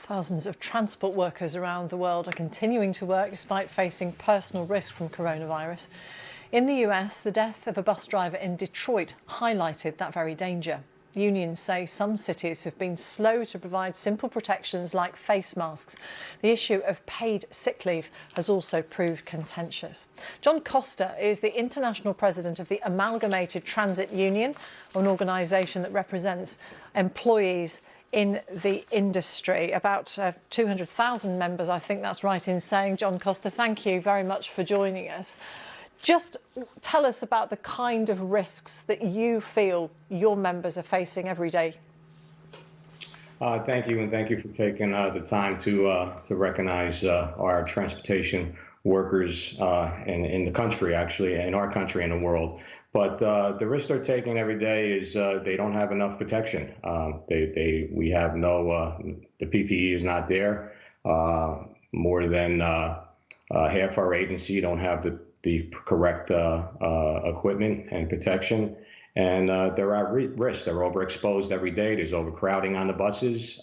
Thousands of transport workers around the world are continuing to work despite facing personal risk from coronavirus. In the US, the death of a bus driver in Detroit highlighted that very danger. Unions say some cities have been slow to provide simple protections like face masks. The issue of paid sick leave has also proved contentious. John Costa is the international president of the Amalgamated Transit Union, an organisation that represents employees in the industry. About 200,000 members, I think that's right in saying. John Costa, thank you very much for joining us. Just tell us about the kind of risks that you feel your members are facing every day. Thank you, and thank you for taking the time to recognize our transportation workers in the country, actually, in our country and the world. But the risk they're taking every day is they don't have enough protection. We have the PPE is not there. More than half our agency don't have the correct equipment and protection, and they're at risk. They're overexposed every day. There's overcrowding on the buses,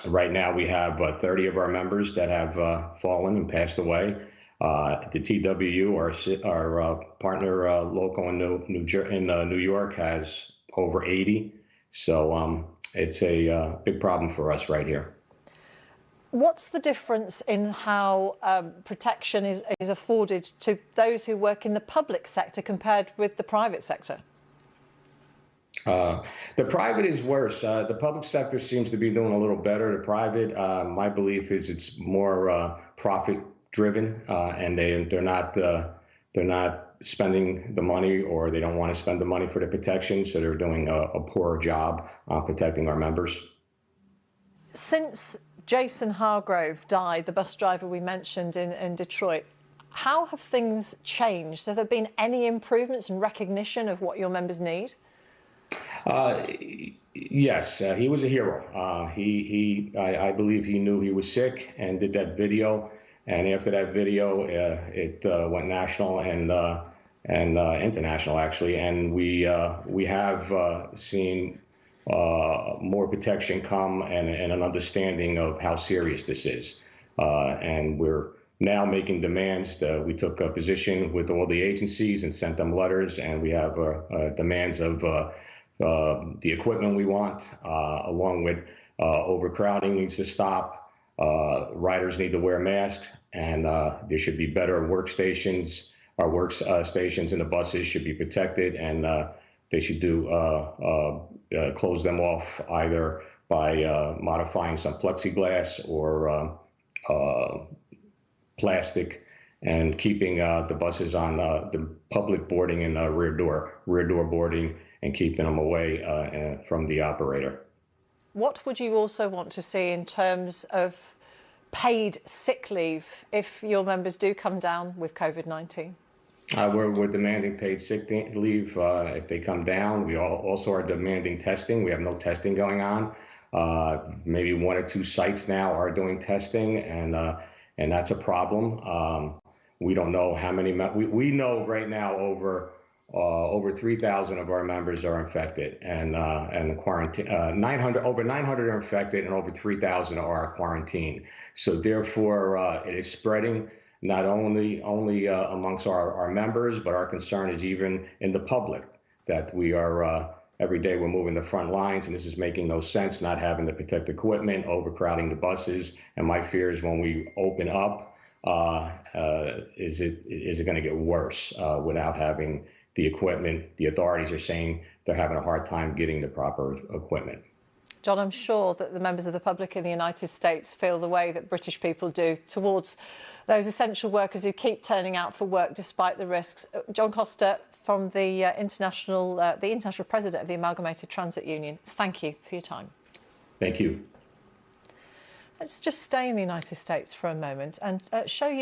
right now we have 30 of our members that have fallen and passed away. The TWU, our partner local in New York, has over 80. So it's a big problem for us right here. What's the difference in how protection is afforded to those who work in the public sector compared with the private sector? The private is worse. The public sector seems to be doing a little better. The private, my belief is it's more profit-driven, and they're not spending the money, or they don't want to spend the money for the protection, so they're doing a poor job on protecting our members. Since Jason Hargrove died, the bus driver we mentioned in Detroit, how have things changed? Have there been any improvements in recognition of what your members need? Yes, he was a hero. I believe he knew he was sick and did that video. And after that video, it went national and international, actually. And we have seen more protection come and an understanding of how serious this is. And we're now making demands. We took a position with all the agencies and sent them letters, and we have demands of the equipment we want, along with overcrowding needs to stop. Riders need to wear masks, and there should be better workstations. Our workstations in the buses should be protected, and they should close them off either by modifying some plexiglass or plastic, and keeping the buses on the public boarding and rear door boarding, and keeping them away from the operator. What would you also want to see in terms of paid sick leave if your members do come down with COVID-19? We're demanding paid sick leave if they come down. We also are demanding testing. We have no testing going on. Maybe 1 or 2 sites now are doing testing, and that's a problem. We don't know how many. We know right now over 3,000 of our members are infected, and quarantine. Over 900 are infected, and over 3,000 are quarantined. So therefore, it is spreading. Not only amongst our members, but our concern is even in the public, that we are, every day we're moving the front lines, and this is making no sense, not having the protective equipment, overcrowding the buses. And my fear is when we open up, is it going to get worse without having the equipment? The authorities are saying they're having a hard time getting the proper equipment. John, I'm sure that the members of the public in the United States feel the way that British people do towards those essential workers who keep turning out for work despite the risks. John Costa, from the international president of the Amalgamated Transit Union, thank you for your time. Thank you. Let's just stay in the United States for a moment and show you